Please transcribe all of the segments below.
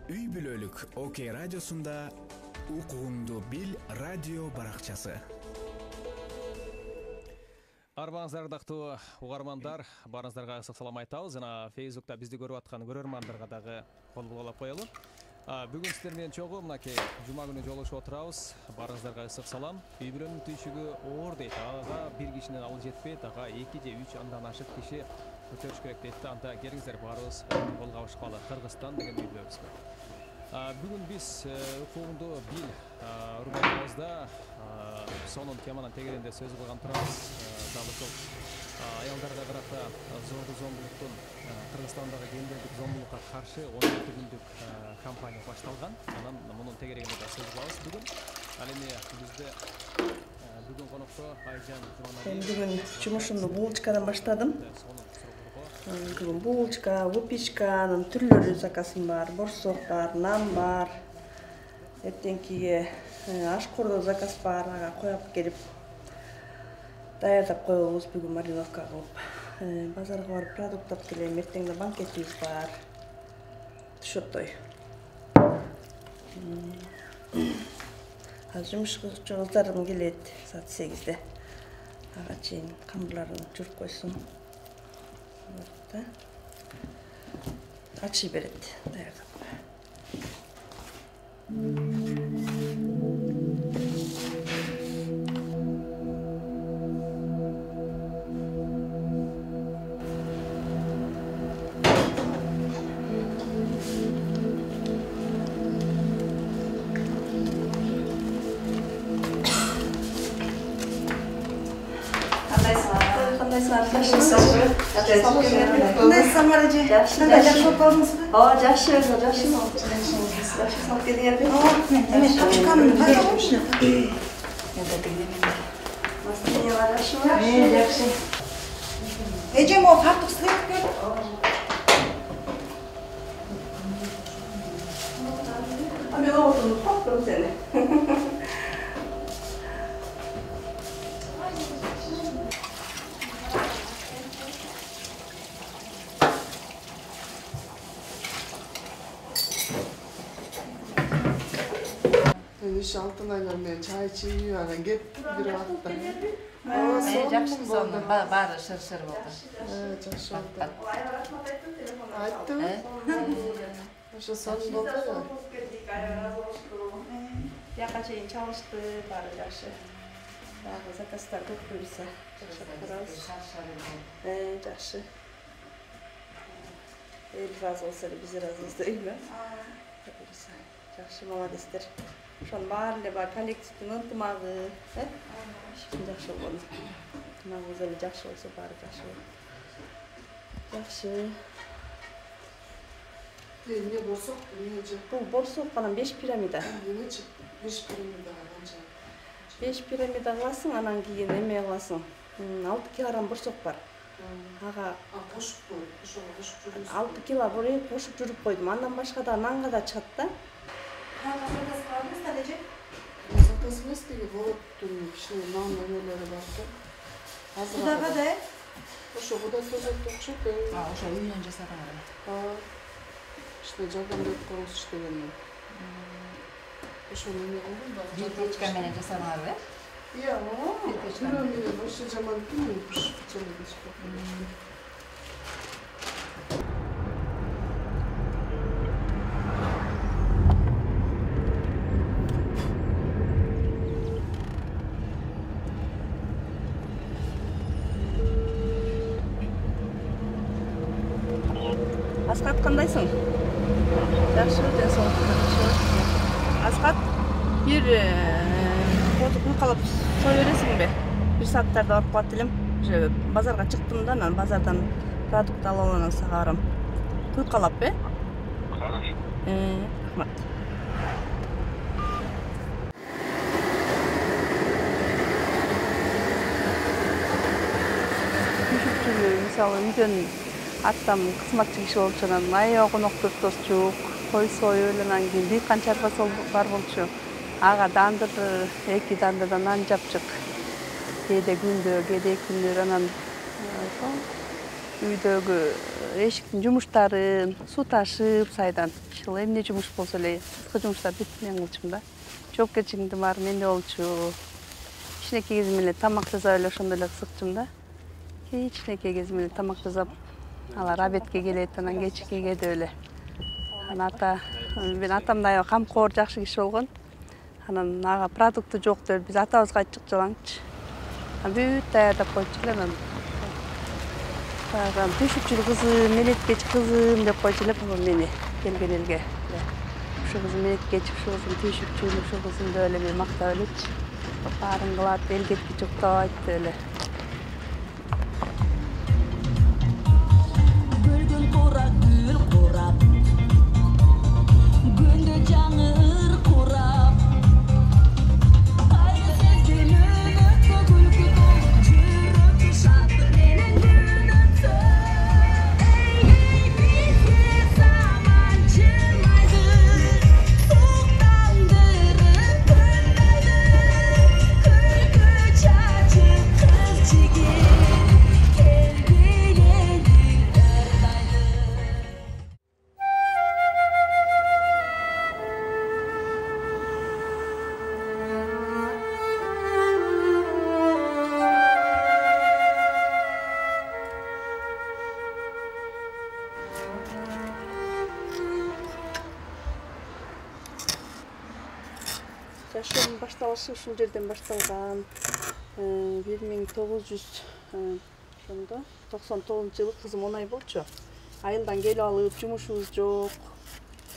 Үй бүлөлүк ОК радиосунда укугуңду бил радио баракчасы. Арбаңыздар ардактуу угармандар, барыңыздарга ысык салам айтабыз. Жана Facebook'та бизди көрүп аткан көрөрмандарга дагы кол болгола коелу. Бүгүн сиздер менен чогуу мынакей жума күнү жолугушуп отурабыз. Барыңыздарга ысык салам. Үй бүлөнүн түйшүгү оор дейт. Ага бир кишинин алы жетпейт, ага 2 же 3 андан ашык киши көтөрүш керек дейт. Анда келиңиздер баарыбыз кол кабышкалы. Кыргызстан деген үй бүлөбүзгө. Бүгүн биз укугуңду бил рубрикабызда сонун теманын тегерегинде сөз кылган турабыз. Дагы ошол аялдарга карата зордуу зомбулуктун Кыргызстандагы гендердик зомбулукка каршы 17 күндүк кампания башталган. Анан мунун тегерегинде да сөз кылабыз бүгүн. Ал эми бизде бүгүн конокто Айжан Жуманалиева. Бүгүн жумушумду булочкадан баштадым. Бүгүн булочка, выпечканын түрлөрү заказым бар, борсок бар, нан бар. Эртеңкиге ашкордо заказ бар, ага коюп келип даярдап коебуз бүгүн мариновка кылып. Базарга барып продукт алып келем, эртеңде банкетибиз бар. Түшөтөй. Жумушка кыздарым келет саат 8-де. Ага чейин камырларын жүрүп койсун. Ачый берет даярдап. Ece mo farklı sıkıntı yok. Abi oldu, patladım seni. Iş altına gönder, çay içiyor, git bir hafta. Жақсы соны бары шыр-шыр болды. Жақсы oldu. Айтты ма? Ошо сон болды го. Яка чейин чалышты, бары жакшы. Дагы заказдар көп буйрса, жакшы. Эл разы болсо эле биз разыбыз дейби? Жакшы, молодецтер. Ошонун баары эле бар, коллективдин ынтымагы, жакшы болгон. Ынтымагыбыз эле жакшы болсо баары жакшы болот. Жакшы. Ne borsuk, nece? Бул борсок анан 5 пирамида. Nece? 5 piramida kanca. 5 пирамида кыласың, анан кийин эме кыласың. 6 килограмм борсок бар. Ага. Кошуп кой, ошого кошуп жүрөсүң. 6 кило бурай кошуп жүрүп койдум. Андан башка да нанга да чыгат да. Заказ эмес деги болоттун кичине нан эмелери бар да. Кудага да? Ошо куда тозот окшойт. Ошо үйүнөн жасаган. İşte жардам берип коңуз иштегенмин. Ошо эме кылдым да. Бирпечка менен жасаганбы? Iya, бирөө менен ошо жаман кийин бишип чыгып. Аскат кандайсың? Жакшы, денсаулык жакшы. Аскат, бир козу калып сой бересиңби? 1 сааттарда барып калат элем. Же базарга чыктым да, анан базардан продукт алып анан сага барам. Калапбы? Хорошо. Рахмат. Мисалы үйдөн аттам кызматчы киши болчу, анан аягонок топтошчу, кой союп, анан кийин бир канча арбасы бар болчу. Ага дандыр, 2 дандырдан нан жапчык. Кээде күндө, кээде 2 күндөр анан үйдөгү эшиктин жумуштарын суу ташып сайдан ушул эмне жумуш болсо эле сырткы жумуштарды бүт мен кылчумун да. Жоопкерчилигиңдин баары менде болчу. Кичинекей кезим эле тамак жасап эле ошондо эле кызыкчумун да. Кичинекей кезим эле тамак жасап алар обедке келет, анан кечке кээде эле. Мен атам да аябай камкор, жакшы киши болгон. Анан ага продукты жок деп биз атабызга ачык жалаңчы. Бүт даярдап койчу эле анан. Түшүкчүл кызым, мелеткеч кызым деп койчу эле мени келген элге. Ушу кызым мелеткеч, ушу кызым түшүкчүл, ушу кызым деп эле мени мактап элечи. Баарын кылат, эл кеткичи уктабайт деп эле. Жашоомдун башталышы ушул жерден башталган. 1999-жылы кызым 10 ай болчу. Айылдан келип алып, жумушубуз жок.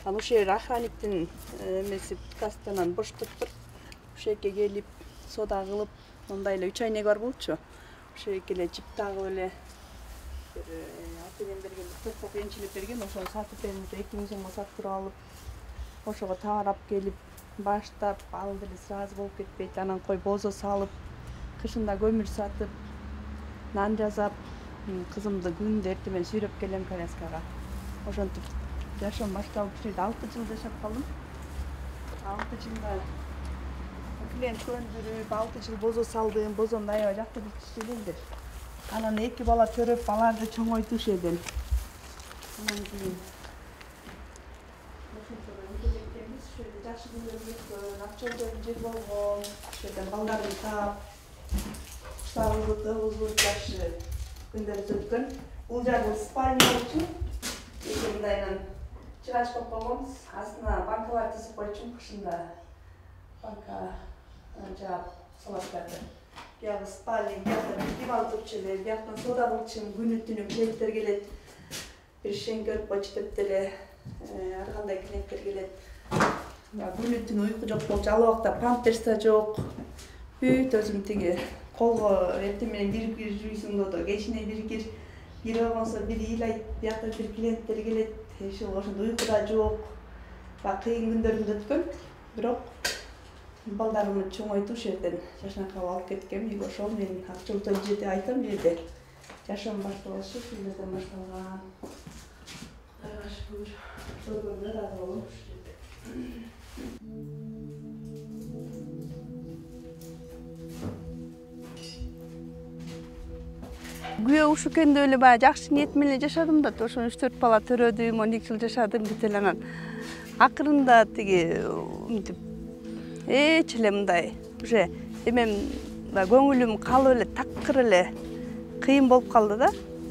Аны ошол жер охранниктин эмеси кастанан боштоп ошол жерге келип, сода кылып, мындай эле 3 айнек бар болчу. Ошол жерге эле жип тагып эле атенем берген, топ энчилеп берген, ошону сатып берип 2000 сомго сатып алып, ошого таарап келип баштап ал деле сразу болуп кетпейт. Анан кой бозо салып, кышында көмүр сатып, нан жасап, кызымды күндө эртең менен сүйрөп келем коляскага. Ошентип жашоом башталып, бул жерде 6 жыл жашап калдым. 6 жылда клиент көндүрүп, 6 жыл бозо салдым. Бозонду аябай жактырып иштегендир. Анан 2 бала төрөп, аларды чоңойтуу ошол жерден. Анан кийин жакшы күндөрүм өткөн, акчолдордун жери болгон, ошол жерден балдарымды таап, куштарыбызды кылып жакшы күндөрүбүз өткөн. Бул жагы спальня болчу. Мындайынан чыгач коюп койгонбуз. Астына банкалар тизип койчумун, кышында банка жаап салаттарды. Бuyog'i spalning, buyog'da dиван turibdi, buyog'dan soda bo'lchim, kuni tuni klientlar keladi. Bir shen ko'rib qo'ychi deb dele, har qanday klientlar keladi. Kuni tuni uyqu yo'q bo'lchi, al vaqtda pampersda yo'q. Büyük özüm tigi. Kolga ertemene bir juysun dodo, geçine bir olmasa bir ilay, buyakta bir klientler keledi. Şu oşunda uyquda yo'q. Kıyın günlerimde ötkөн, biroq балдарымды чоңойтуу жерден жашнакка алып кеткем. Үйгө ошол мен акчылтын жерде айтам, жерде жашоом башталышы ушул жерден башталган. Кудайга шүгүр, көргөнгө разы болом ушул жерде. Güya uşu kendi öyle bayağı jakşı niyet menен жашадым да, ошо 3-4 бала төрөдүм, 12 жыл жашадым бүтеле анан. Акырында тиги мынтип эч эле мындай уже эмем көңүлүм калып эле такыр эле кыйын болуп калды да.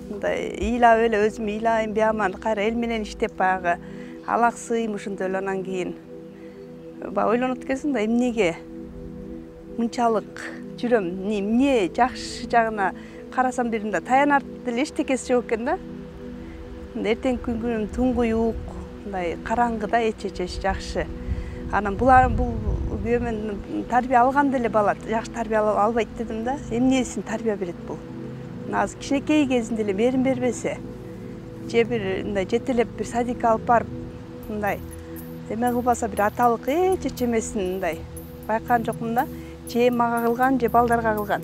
Мындай ыйлап эле өзүм ыйлайм, бияман кайра эл менен иштеп баягы алаксыйм ушундай эле. Анан кийин ойлонуп кетсем да, эмнеге мынчалык жүрөм, эмне жакшы жагына карасам дедим да, таянар деле эчтекеси жок экен да. Эртеңки күнүм туңгуюк, мындай караңгыда эч жакшы. Анан бул күйөөмөн тарбия алган деле бала жакшы тарбия албайт дедим да. Эмнесин тарбия берет бул? Азыр кичинекей кезинде эле мерим бербесе, же бир мындай жетелеп бир садикке алып барып, мындай эме кылбаса бир аталык эч эмесин мындай байкаган жокмун да. Же мага кылган, же балдарга кылган.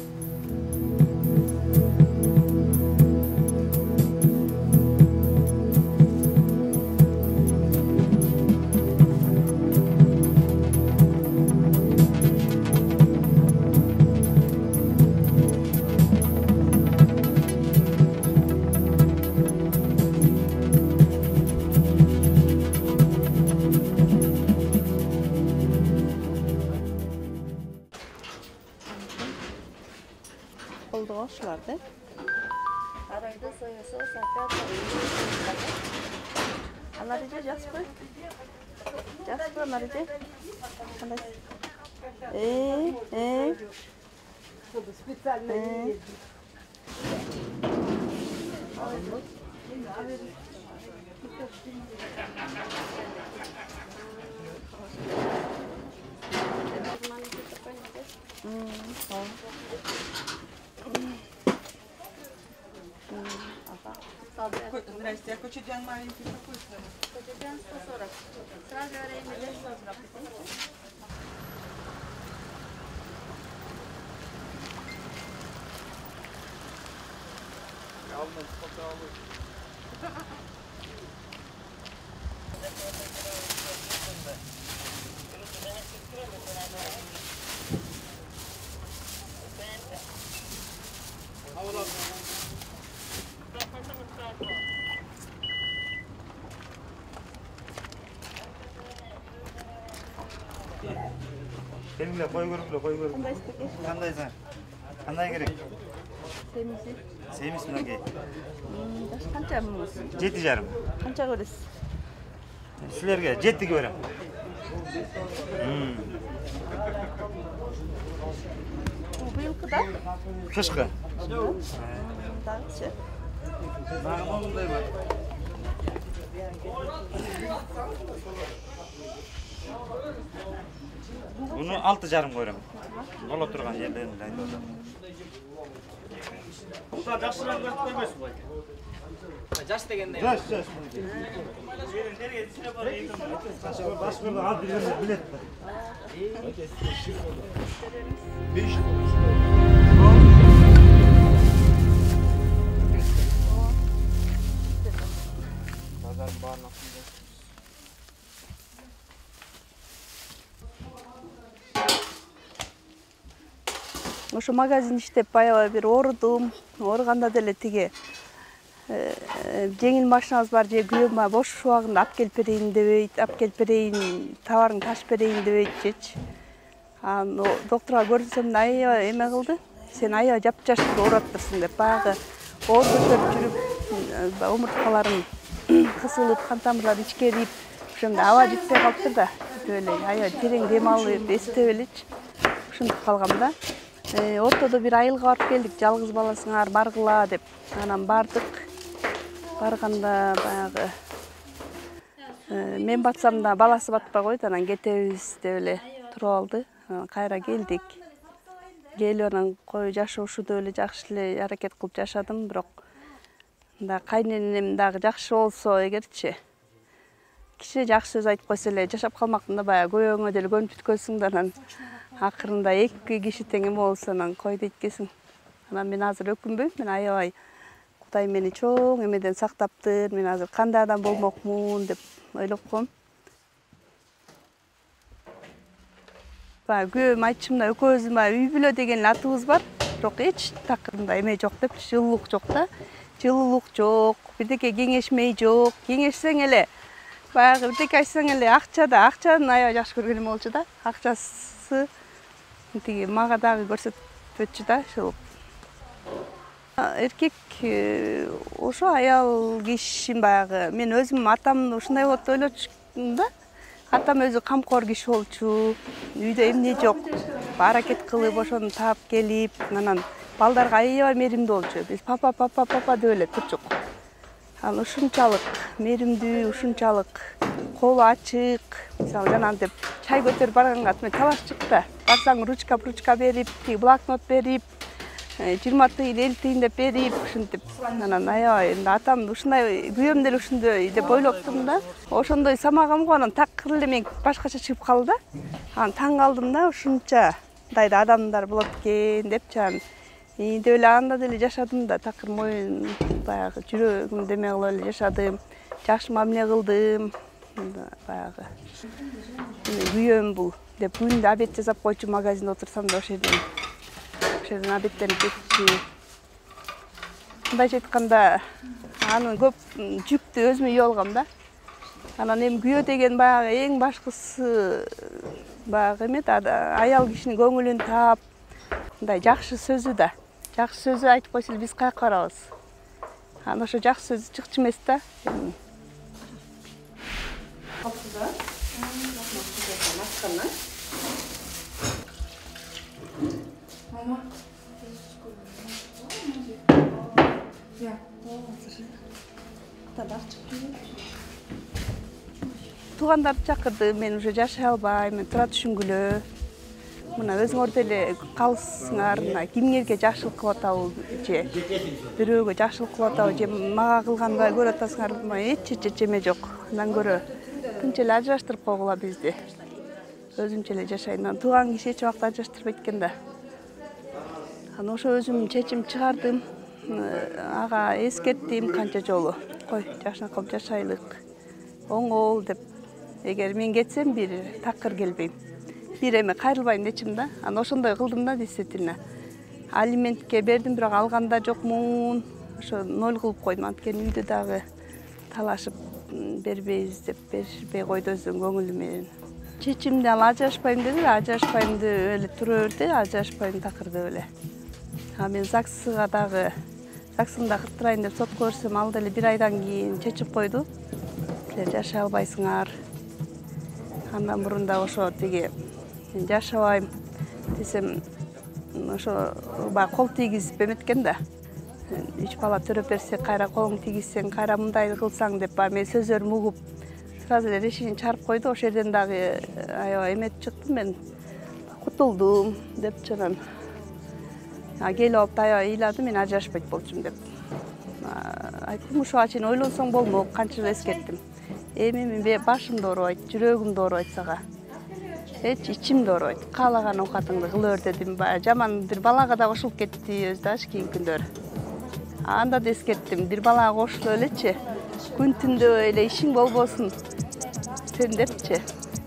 ушулар да. Арайда соя соус, опять. Анариде жақсы. Жақсы анариде. Қандай? Специально. Здрасте, а кочерян маленький какой цены? Кочерян 140. Сразу время 240. Келгиле, кой көрүңүлө. Кандайсың? Кандай керек? Temizlik. Семиз мынакей. Жаш канча мыңыз? 7,5. Канча көресіз? Силерге 7 берем. Быйылкы да? Кышкы. Дагычы? Дагы мындай бар. Bunu 6,5 koyarım. Bola turgan yerlerini aytып. Usta жақсырақ көріп қоймайсың ғой. Жас дегенде. Жас. Başvurdu al bir bilet. 5. Pazar bağına. Ошо магазин иштеп баягы бир оорудум. Ооруганда деле тиги жеңил машинабыз бар же күйөөм бош убагында алып келип берейин дебейт, алып келип берейин, товарың ташып берейин дебейтчи. Докторга көрүнсөм аябай эме кылды. Сен аябай жапжашты ооруптурсуң деп баягы оор көтөрүп жүрүп омурткаларым кысылып, кан тамырлары ичкерип, ошондо аба жетпей калыптыр да. Эле аябай терең дем алып, эстеп элечи. Ушинтип калгам да. Ортодо бир айылга барып келдик, жалгыз баласыңар баргыла деп. Анан бардык. Барганда баягы мен батсам да баласы батпай койду, анан кетебиз деп эле туруп алды. Кайра келдик. Келип анан кой жашоошуду эле жакшы эле аракет кылып жашадым, бирок мында кайненем дагы жакшы болсо эгерчи киши жакшы сөз айтып койсо эле жашап калмактын да, баягы көбөңө деле көнүп бүткөнсүң да, анан акырында эки киши тең эме болсо анан кой дейткесиң. Анан мен азыр өкүнбөйм, мен аябай Кудай мени чоң эмеден сактаптыр, мен азыр кандай адам болмокмун деп ойлоп коем. Күйөөм айтчымда экөөбүздүн үй бүлө деген атыбыз бар, бирок эч такырында эме жок деп, жылуулук жок да. Жылуулук жок, бирдеке кеңешмей жок. Кеңешсең эле баягы бирдеке айтсаң эле акчаны аябай жакшы көргөн эме болчу да. Акчасы тиги мага дагы көрсөтпөчү да, ушул. Эркек ошо аял киши баягы мен өзүм атамды ушундай болот деп ойлочумун да. Атам өзү камкор киши болчу, үйдө эмне жок, аракет кылып ошону таап келип, анан балдарга аябай меримдүү болчу. Биз папа деп эле турчук. Ал ушунчалык меримдүү, ушунчалык колу ачык. Мисалы жанагынтип чай көтөрүп барганга мен талашчык да. Барсаң ручка берип, блокнот берип, 20 тыйын, 50 тыйын деп берип, ушинтип. Анан аябай атам ушундай, күйөөм деле ушундай деп ойлоптум да. Ошондой самагам го, анан такыр эле мен башкача чыгып калды да. Анан таң калдым да, ушунча мындай да адамдар болот экен депчи. Деп эле анда деле жашадым да, такыр моюн баягы жүрөгүм деме кылып эле жашадым. Жакшы мамиле кылдым. Баягы күйөөм бул деп күндө обед жасап койчу, магазинде отурсам да ошол жерден обедтенип кетчү. Мындайча айтканда, анын көп жүктү өзүмө үй алгам да. Анан эми күйөө деген баягы эң башкысы баягы эме да, аял кишинин көңүлүн таап, мындай жакшы сөзү да, Жакшы сөзү айтып койсо биз каяка барабыз? Ана ошо жакшы сөз чыкчу эмес да. Туугандарды чакырды, мен уже жашай албайм, тура түшүнгүлө. Мына өзүңөр деле калсыңар, мына кимге жакшылык кылып атабы же бирөөгө жакшылык кылып атабы же мага кылгандай көрүп атасыңар, эч чечеме жок. Андан көрө тынч эле ажыраштырып койгула бизди. Өзүмчө эле жашайын. Тууган киши эч убакта ажыраштырбайт экен да. Аны ошо өзүм чечим чыгардым. Ага эскерттим канча жолу. Кой, жакшына кылып жашайлык. Оңол деп. Эгер мен кетсем бир такыр келбейм. Бир эме кайрылбайм дечим да. Аны ошондой кылдым да действительно. Алиментке бердим, бирок алганда жокмун. Ошо 0 кылып койдум. Анткени үйдө дагы талашып бербейбиз деп бербей койду өзүнүн көңүлү менен. Чечимди ал ажырашпайм деди, ажырашпайм деп эле тура берди, ажырашпайм такыр деп эле. А мен ЗАГСга дагы ЗАГСымда кыртырайын деп сотко берсем, ал деле 1 айдан кийин чечип койду. Силер жашай албайсыңар. Андан мурун да ошо тиги жашабайм десем, ошо баягы кол тийгизип эметкен да. 3 бала төрөп берсе, кайра колуң тийгизсең, кайра мындай кылсаң деп баягы мен сөздөрүмү угуп, сразу эле решение чыгарып койду. Ошол жерден дагы аябай эметип чыктым, мен кутулдум деп чынан. Келип алып аябай ыйладым, мен ажырашпайт болчумун деп. Айттым, ушуга чейин ойлонсоң болмок, канча жыл эскерттим. Эми мен башым да оорубайт, жүрөгүм да оорубайт сага. Эч ичим да оорубайт. Каалаган оокатыңды кыла бер дедим. Жаман бир балага да кошулуп кетти өздаш кийинки күндөр. Анда да эскерттим, бир балага кошулуп элечи. Күн түндө эле ишиң болбосун. Сен депчи.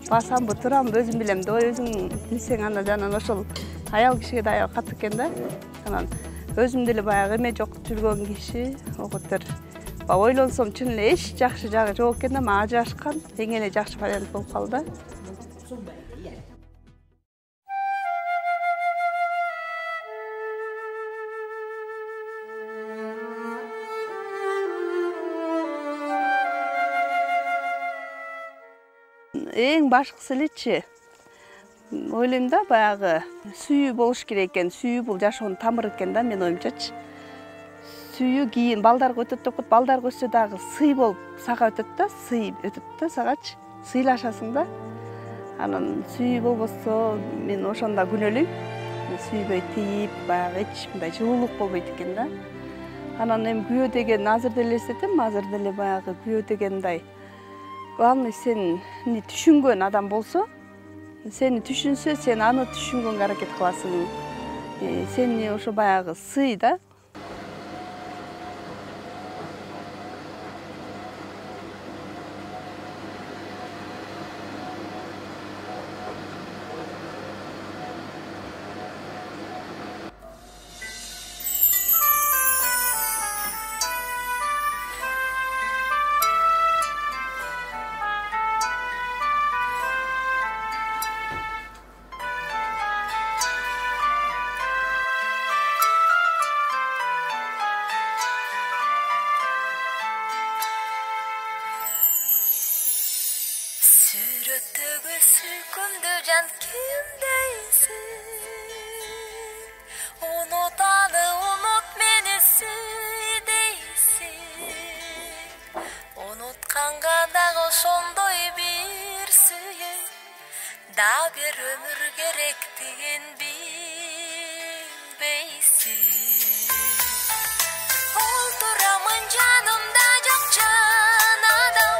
Басамбы, турамбы өзүм билем да, өзүң билсең анда жанан ошол аял кишиге да аябай катуу экен да. Анан өзүм деле баягы эме жок жүргөн киши, оготор. Ойлонсом чын эле эч жакшы жагы жок экен да, мага ажырашкан эң эле жакшы вариант болуп калды. Эң башкысы элечи, ойлойм да, баягы сүйүү болуш керек экен. Сүйүү бул жашоонун тамыры экен да, мен оюмчачы. Сүйүү кийин балдарга өтөт деп коет, балдар өссө дагы сый болуп сага өтөт да, сый өтөт да сагачы. Сыйлашасың да. Анан сүйүү болбосо мен ошондо күнөөлөйм. Сүйбөй тийип, баягы эч мындай жылуулук болбойт экен да. Анан эми күйөө деген азыр деле эстетем, азыр деле баягы күйөө дегендай. Главный сени түшүнгөн адам болсо, сени түшүнсө, сен аны түшүнгөнгө аракет кыласың. Сени ошо баягы сый да. Сүрөттөгү сүйкүмдүү жан кимдейсиң? Унутаны унут мени сүй дейсиң. Унутканга дагы ошондой бир сүйүү, да бир өмүр керектигин билбейсиң. Олтурамын жанымда жок жан адам.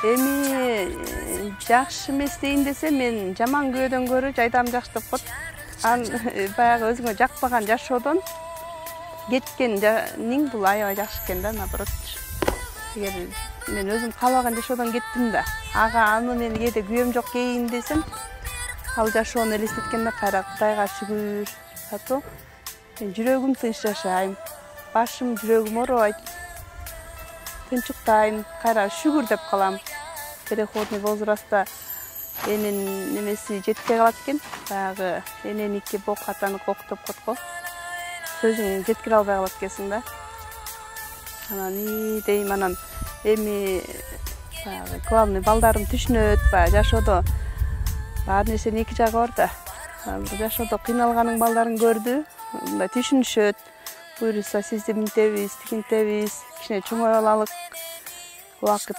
Эми жакшы эмес дейин десе, мен жаман күйөөдөн көрө жайдам жакшы деп коет. Баягы өзүңө жакпаган жашоодон кеткениң бул аябай жакшы экен да, наоборот. Эгер мен өзүм каалабаган жашоодон кеттим да, аны мен кээде күйөөм жок кейин десем, ал жашоону элестеткенде кайра Кудайга шүгүр сатуу. Мен жүрөгүм тынч жашайм, башым жүрөгүм оорубайт, тынчыктайм, кайра шүгүр деп калам. Переходный возрастта эненин немеси жетпей калат экен, баягы эненики бок атаны кок деп коет го. Сөзүң жеткире албай калат экенсиң да. Анан дейм, анан эми баягы главный балдарым түшүнөт, баягы жашоодо ар нерсенин эки жагы бар да. Жашоодо кыйналганын балдарын көрдү, мындай түшүнүшөт. Буюрса сизди минтебиз, тигинтебиз, кичине чоңой алалык, убакыт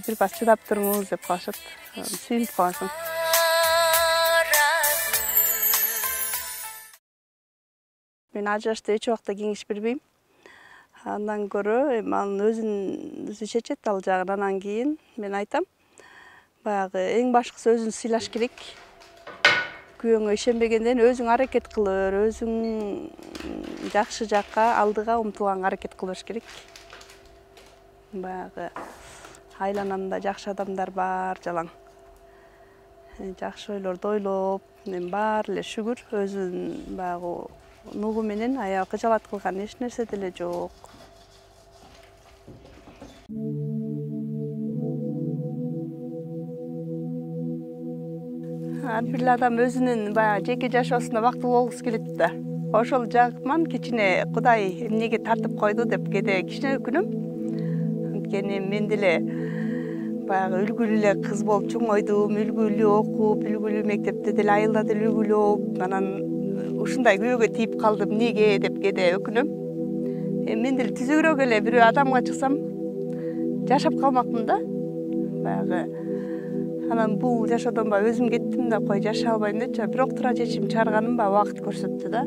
бир пас чыдап туруңуз деп калышат. Сүйүнүп каласың. Мен ажырашты эч убакта кеңеш бербейм. Андан көрө анын өзү чечет ал жагын. Анан кийин мен айтам, баягы эң башкысы өзүн сыйлаш керек. Күйөөңө ишенбегенден өзүң аракет кылып, өзүң жакшы жакка, алдыга умтулганга аракет кылыш керек. Баягы айланамда жакшы адамдар бар, жалаң. Жакшы ойлорду ойлоп, мен баары эле шүгүр, өзүнүн баягы нугу менен аябай кыжалат кылган эч нерсе деле жок. Ар бир адам өзүнүн баягы жеке жашоосуна бактылуу болгусу келет да. Ошол жагыман кичине Кудай эмнеге тартып койду деп кээде кичине өкүнөм. Анткени мен деле баягы үлгүлүү эле кыз болуп чоңойдум, үлгүлүү окуп, үлгүлүү мектепте деле айылда деле үлгүлүү, анан ушундай күйөөгө тийип калдым, эмнеге деп кээде өкүнөм. Мен деле түзүгүрөөк эле бирөө адамга чыксам, жашап калмакмын да. Баягы анан бул жашоодон баягы өзүм кеттим да, кой жашай албайм депчи, бирок туура чечим чыгарганым баягы убакыт көрсөттү да.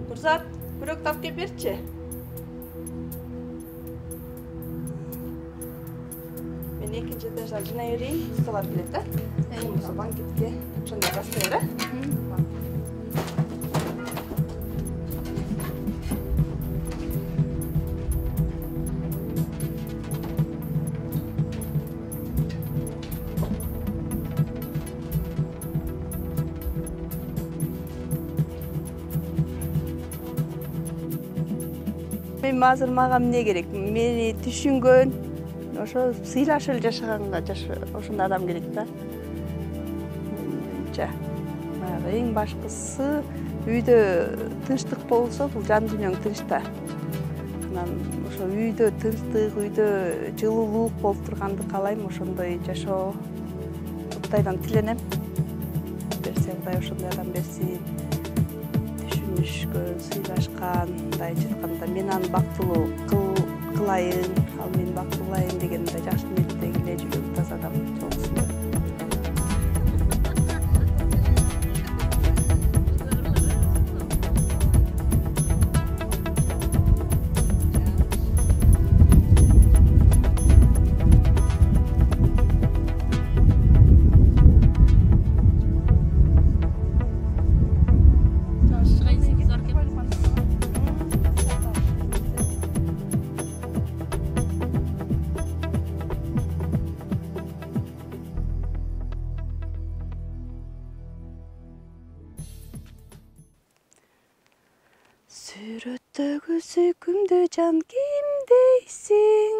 Бурзат, бирок тап кеп берчи. Мен экинчи этаждан жинай берейин, столар келет да. Болсо банкетке ошондой бастай бер, Мен азыр мага эмне керек? Мени түшүнгөн, ошо сыйлашып эле жашаганга ошондой адам керек да. Баягы эң башкысы үйдө тынчтык болсо, бул жан дүйнөң тынч да. Анан ошо үйдө тынчтык, үйдө жылуулук болуп турганды каалайм, ошондой жашоо Кудайдан тиленем. Берсе Кудай ошондой адам берсин. Түшүнүшкөн, сыйлашкан, мындай жатканда мен аны бактылуу кылайын, ал мени бактылайын деген мындай жакшы ниеттеги эле жүрөгү таза адам жолуксун. Сүрөттөгү сүйкүмдүү жан ким дейсиң?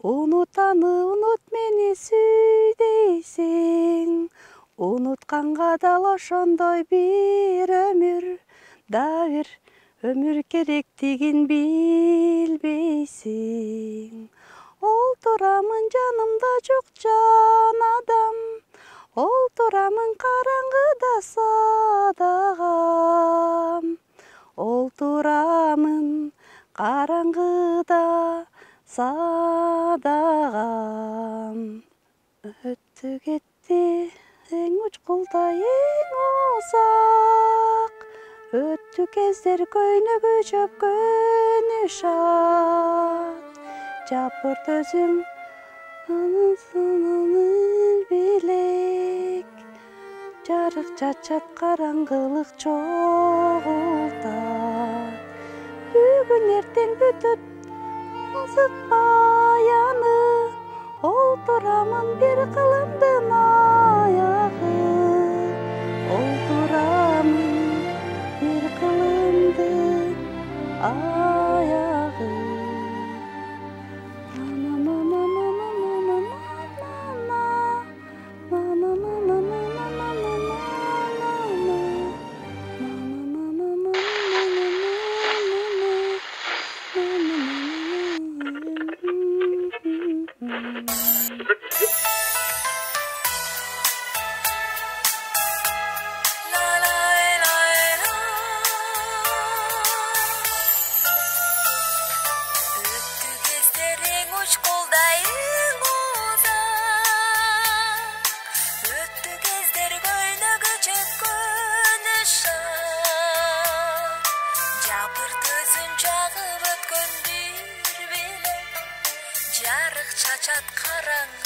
Унутаны унут мени сүй дейсиң? Унутканга дал ошондой бир өмүр, да бир өмүр керектигин билбейсиң. Олтурамын жанымда жок жан адам, олтурамын караңгыда садагам. Олтурамын караңгыда садагам. адагам өттү кетти эң учкулдай эң узак өттү кездер көйнөгү чөпкөнү шат жапырт өзүң анын билек жарык чачат караңгылык чогултат бүгүн эртең бүтөт ызыкпай аны олтурамын бир кылымдын аягы олтурамын бир кылымдын аягы Жарык чачат караңгы